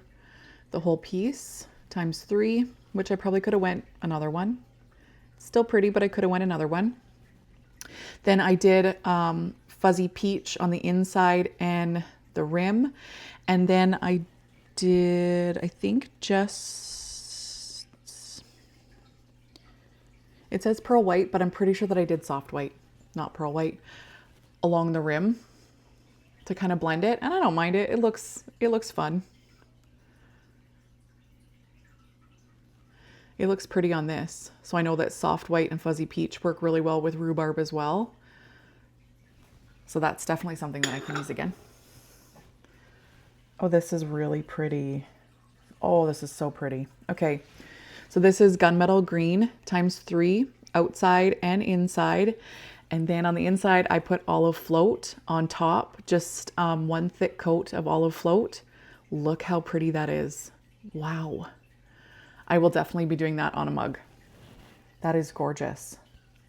the whole piece times 3, which I probably could have went another one. Still pretty, but I could have went another one. Then I did fuzzy peach on the inside and the rim. And then I did, I think just, it says pearl white, but I'm pretty sure that I did soft white, not pearl white, along the rim to kind of blend it. And I don't mind it. It looks fun. It looks pretty on this. So I know that soft white and fuzzy peach work really well with rhubarb as well. So that's definitely something that I can use again. Oh, this is really pretty. Oh, this is so pretty. Okay, so this is gunmetal green times 3, outside and inside. And then on the inside, I put olive float on top, just 1 thick coat of olive float. Look how pretty that is. Wow. I will definitely be doing that on a mug. That is gorgeous.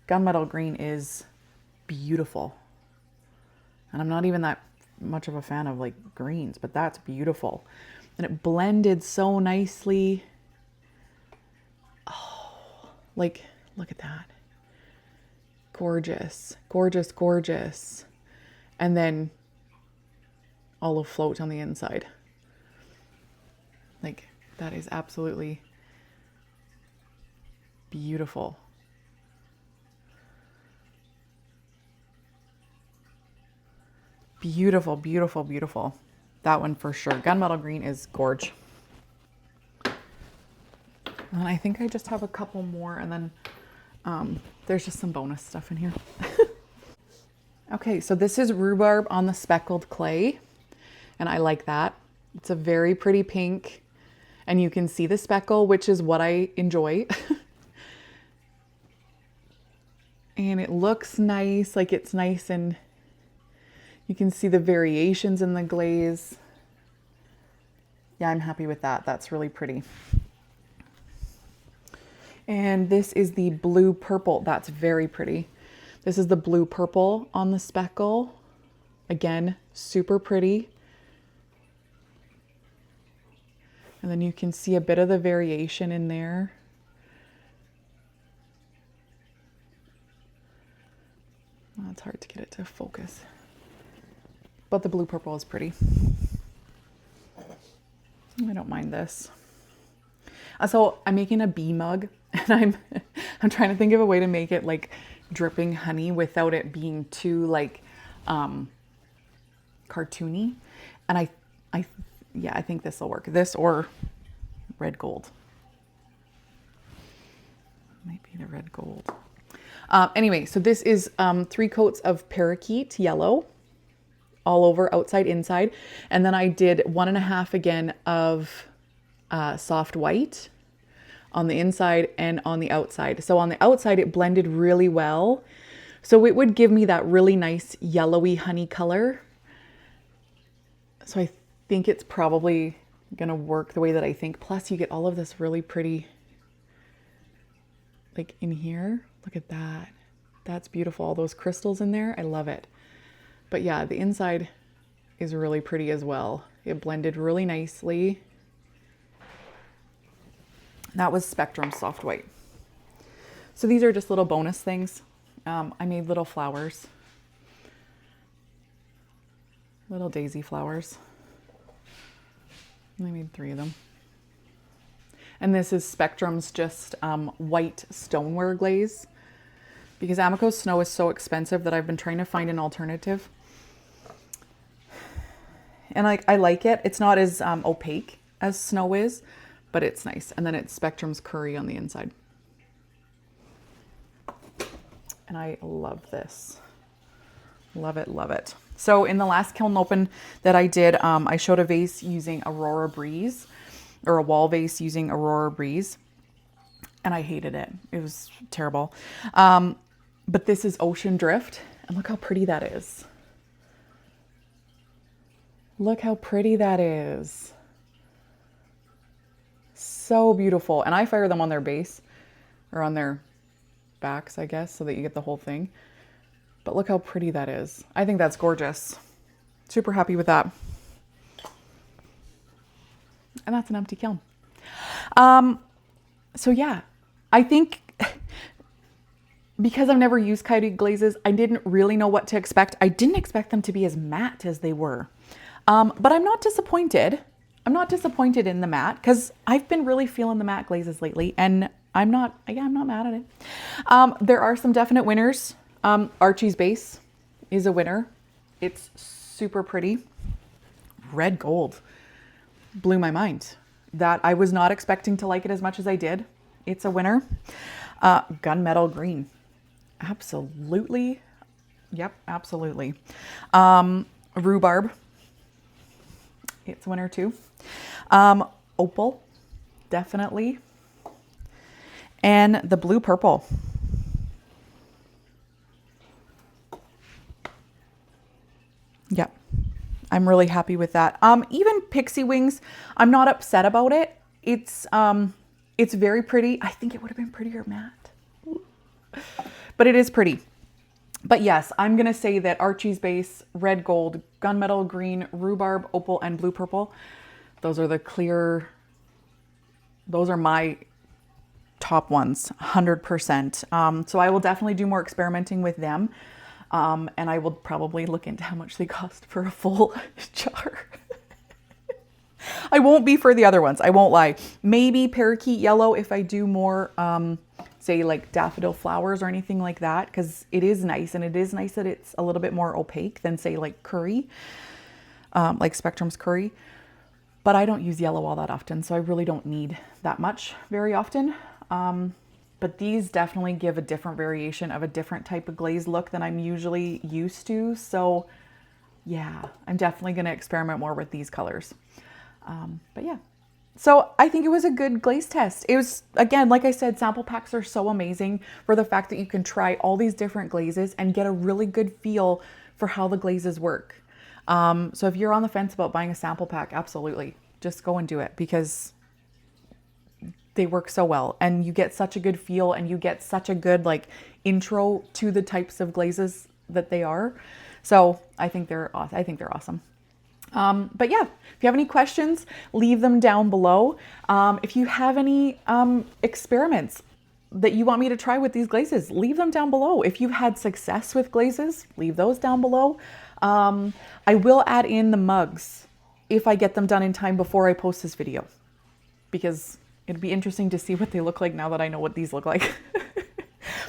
Gunmetal green is beautiful. And I'm not even that much of a fan of like greens, but that's beautiful. And it blended so nicely. Oh, like, look at that. Gorgeous, gorgeous, gorgeous. And then olive float on the inside. Like, that is absolutely beautiful. Beautiful, beautiful, beautiful. That one for sure. Gunmetal green is gorge. And I think I just have a couple more, and then there's just some bonus stuff in here. Okay, so this is rhubarb on the speckled clay, and I like that. It's a very pretty pink, and you can see the speckle, which is what I enjoy. And it looks nice, like it's nice, and you can see the variations in the glaze. Yeah, I'm happy with that. That's really pretty. And this is the blue purple. That's very pretty. This is the blue purple on the speckle. Again, super pretty. And then you can see a bit of the variation in there. Well, it's hard to get it to focus. But the blue purple is pretty. I don't mind this. So I'm making a bee mug, and I'm trying to think of a way to make it like dripping honey without it being too like cartoony. And I think this will work. This or red gold. Might be the red gold. Anyway, so this is 3 coats of parakeet yellow all over, outside, inside. And then I did 1.5 again of soft white on the inside and on the outside. So on the outside, it blended really well. So it would give me that really nice yellowy honey color. So I think it's probably gonna work the way that I think. Plus you get all of this really pretty, like in here, look at that. That's beautiful. All those crystals in there, I love it. But yeah, the inside is really pretty as well. It blended really nicely. That was Spectrum Soft White. So these are just little bonus things. I made little flowers. Little daisy flowers. I made 3 of them. And this is Spectrum's just white stoneware glaze. Because Amico snow is so expensive that I've been trying to find an alternative. And I like it. It's not as opaque as snow is, but it's nice. And then it's Spectrum's curry on the inside. And I love this. Love it, love it. So in the last kiln open that I did, I showed a vase using Aurora Breeze, or a wall vase using Aurora Breeze. And I hated it. It was terrible. But this is Ocean Drift. And look how pretty that is. Look how pretty that is. So beautiful. And I fire them on their base, or on their backs, I guess, so that you get the whole thing. But look how pretty that is. I think that's gorgeous. Super happy with that. And that's an empty kiln. So yeah, I think because I've never used Coyote Glazes, I didn't really know what to expect. I didn't expect them to be as matte as they were. But I'm not disappointed. I'm not disappointed in the matte, because I've been really feeling the matte glazes lately, and I'm not mad at it. There are some definite winners. Archie's base is a winner. It's super pretty. Red gold blew my mind. That I was not expecting to like it as much as I did. It's a winner. Gunmetal green. Absolutely. Yep, absolutely. Rhubarb. It's a winner too. Opal, definitely. And the blue purple. Yep. I'm really happy with that. Even Pixie Wings, I'm not upset about it. It's very pretty. I think it would have been prettier matte, but it is pretty. But yes, I'm going to say that Archie's base, red gold, gunmetal green, rhubarb, opal, and blue purple, those are the clear, those are my top ones, 100%. So I will definitely do more experimenting with them. And I will probably look into how much they cost for a full jar. I won't be for the other ones, I won't lie. Maybe parakeet yellow if I do more, say like daffodil flowers or anything like that, because it is nice, and it is nice that it's a little bit more opaque than say like curry, like Spectrum's curry. But I don't use yellow all that often, so I really don't need that much very often. But these definitely give a different variation of a different type of glaze look than I'm usually used to. So yeah, I'm definitely going to experiment more with these colors. But yeah, so I think it was a good glaze test. It was, again, like I said, sample packs are so amazing for the fact that you can try all these different glazes and get a really good feel for how the glazes work. So if you're on the fence about buying a sample pack, absolutely, just go and do it, because they work so well and you get such a good feel and you get such a good like intro to the types of glazes that they are. So I think they're awesome. But yeah, if you have any questions, leave them down below. If you have any experiments that you want me to try with these glazes, leave them down below. If you've had success with glazes, leave those down below. I will add in the mugs if I get them done in time before I post this video, because it'd be interesting to see what they look like now that I know what these look like.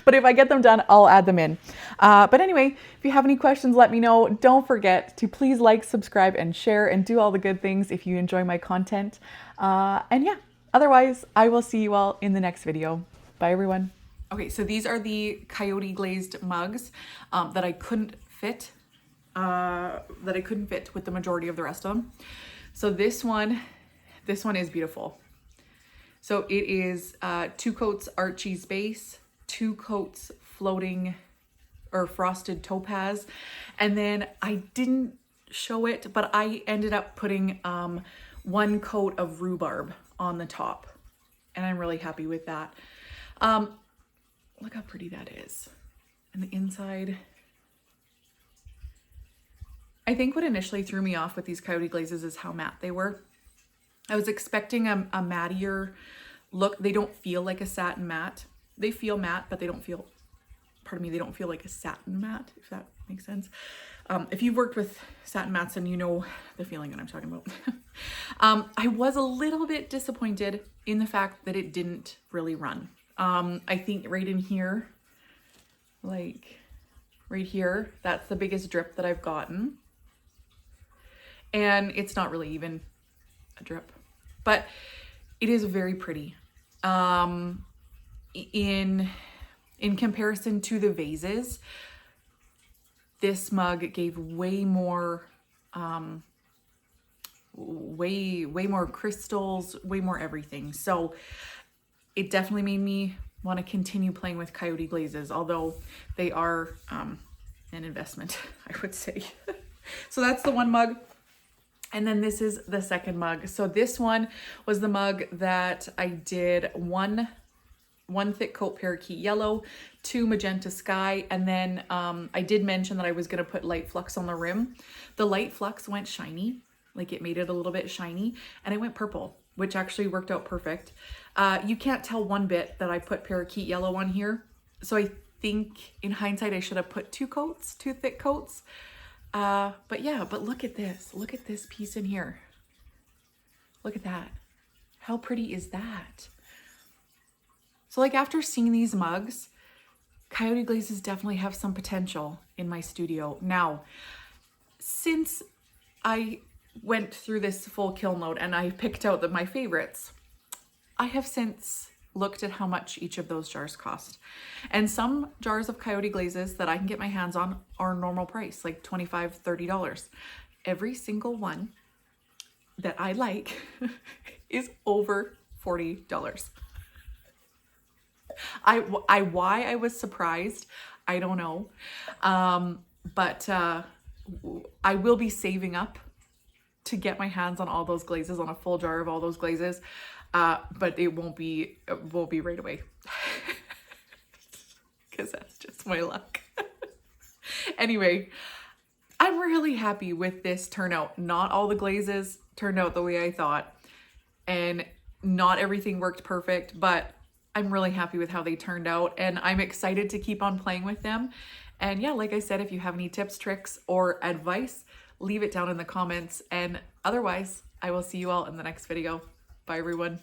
But if I get them done, I'll add them in. But anyway, if you have any questions, let me know. Don't forget to please like, subscribe, and share, and do all the good things if you enjoy my content. And yeah, otherwise, I will see you all in the next video. Bye, everyone. Okay, so these are the Coyote glazed mugs that I couldn't fit with the majority of the rest of them. So this one is beautiful. So it is 2 coats Archie's base, 2 coats floating or frosted topaz, and then I didn't show it, but I ended up putting 1 coat of rhubarb on the top, and I'm really happy with that. Look how pretty that is. And the inside, I think what initially threw me off with these Coyote glazes is how matte they were. I was expecting a mattier look. They don't feel like a satin matte. They feel matte, but they don't feel, they don't feel like a satin matte, if that makes sense. If you've worked with satin mattes, then you know the feeling that I'm talking about. I was a little bit disappointed in the fact that it didn't really run. I think right in here, like right here, that's the biggest drip that I've gotten. And it's not really even a drip, but it is very pretty. In comparison to the vases, this mug gave way more crystals, way more everything. So it definitely made me want to continue playing with Coyote glazes, although they are an investment, I would say. So that's the one mug. And then this is the second mug. So this one was the mug that I did one thick coat parakeet yellow, 2 magenta sky, and then I did mention that I was going to put light flux on the rim. The light flux went shiny, like it made it a little bit shiny, and it went purple, which actually worked out perfect. You can't tell one bit that I put parakeet yellow on here. So I think in hindsight, I should have put 2 thick coats. But yeah, but look at this piece in here. Look at that. How pretty is that? So like after seeing these mugs, Coyote glazes definitely have some potential in my studio. Now, since I went through this full kiln load and I picked out my favorites, I have since looked at how much each of those jars cost. And some jars of Coyote glazes that I can get my hands on are normal price, like $25, $30. Every single one that I like is over $40. Why I was surprised, I don't know. But I will be saving up to get my hands on all those glazes, on a full jar of all those glazes. But it won't be right away because that's just my luck. Anyway, I'm really happy with this turnout. Not all the glazes turned out the way I thought, and not everything worked perfect, but I'm really happy with how they turned out, and I'm excited to keep on playing with them. And yeah, like I said, if you have any tips, tricks, or advice, leave it down in the comments. And otherwise, I will see you all in the next video. Bye, everyone.